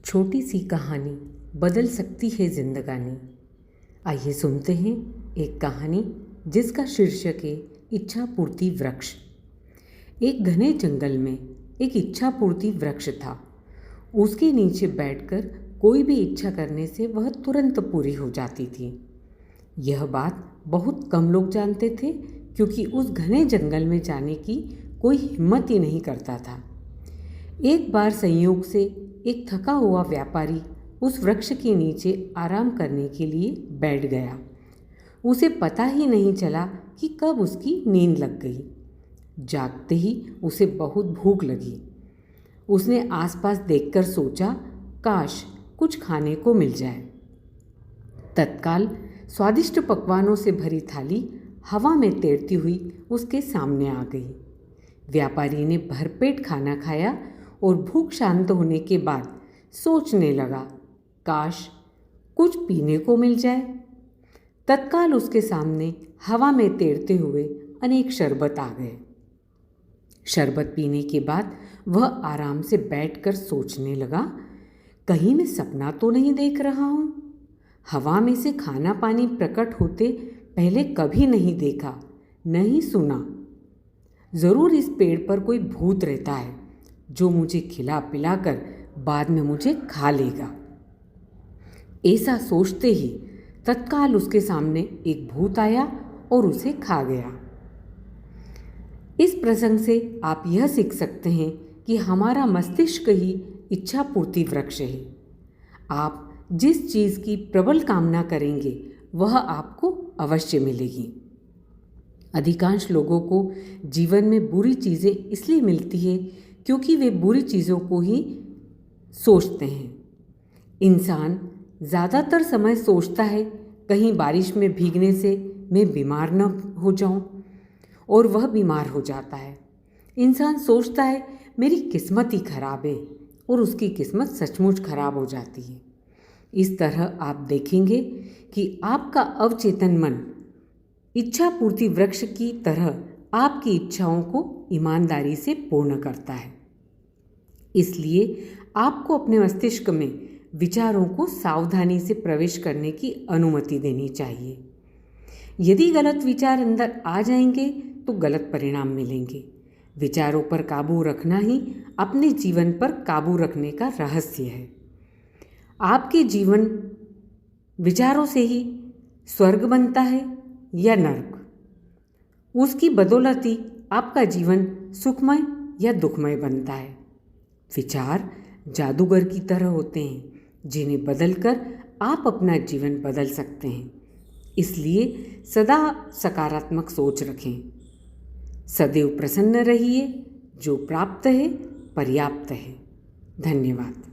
छोटी सी कहानी बदल सकती है जिंदगानी। आइए सुनते हैं एक कहानी जिसका शीर्षक है इच्छा पूर्ति वृक्ष। एक घने जंगल में एक इच्छा पूर्ति वृक्ष था। उसके नीचे बैठकर कोई भी इच्छा करने से वह तुरंत पूरी हो जाती थी। यह बात बहुत कम लोग जानते थे, क्योंकि उस घने जंगल में जाने की कोई हिम्मत ही नहीं करता था। एक बार संयोग से एक थका हुआ व्यापारी उस वृक्ष के नीचे आराम करने के लिए बैठ गया। उसे पता ही नहीं चला कि कब उसकी नींद लग गई। जागते ही उसे बहुत भूख लगी। उसने आसपास देखकर सोचा, काश कुछ खाने को मिल जाए। तत्काल स्वादिष्ट पकवानों से भरी थाली हवा में तैरती हुई उसके सामने आ गई। व्यापारी ने भरपेट खाना खाया और भूख शांत होने के बाद सोचने लगा, काश कुछ पीने को मिल जाए। तत्काल उसके सामने हवा में तैरते हुए अनेक शरबत आ गए। शरबत पीने के बाद वह आराम से बैठकर सोचने लगा, कहीं मैं सपना तो नहीं देख रहा हूँ। हवा में से खाना पानी प्रकट होते पहले कभी नहीं देखा, नहीं सुना। ज़रूर इस पेड़ पर कोई भूत रहता है जो मुझे खिला पिलाकर बाद में मुझे खा लेगा। ऐसा सोचते ही तत्काल उसके सामने एक भूत आया और उसे खा गया। इस प्रसंग से आप यह सीख सकते हैं कि हमारा मस्तिष्क ही इच्छा पूर्ति वृक्ष है। आप जिस चीज़ की प्रबल कामना करेंगे वह आपको अवश्य मिलेगी। अधिकांश लोगों को जीवन में बुरी चीज़ें इसलिए मिलती है क्योंकि वे बुरी चीज़ों को ही सोचते हैं। इंसान ज़्यादातर समय सोचता है, कहीं बारिश में भीगने से मैं बीमार न हो जाऊं, और वह बीमार हो जाता है। इंसान सोचता है मेरी किस्मत ही खराब है, और उसकी किस्मत सचमुच खराब हो जाती है। इस तरह आप देखेंगे कि आपका अवचेतन मन इच्छा पूर्ति वृक्ष की तरह आपकी इच्छाओं को ईमानदारी से पूर्ण करता है। इसलिए आपको अपने मस्तिष्क में विचारों को सावधानी से प्रवेश करने की अनुमति देनी चाहिए। यदि गलत विचार अंदर आ जाएंगे तो गलत परिणाम मिलेंगे। विचारों पर काबू रखना ही अपने जीवन पर काबू रखने का रहस्य है। आपके जीवन विचारों से ही स्वर्ग बनता है या नरक। उसकी बदौलत ही आपका जीवन सुखमय या दुखमय बनता है। विचार जादूगर की तरह होते हैं, जिन्हें बदलकर आप अपना जीवन बदल सकते हैं। इसलिए सदा सकारात्मक सोच रखें। सदैव प्रसन्न रहिए। जो प्राप्त है पर्याप्त है। धन्यवाद।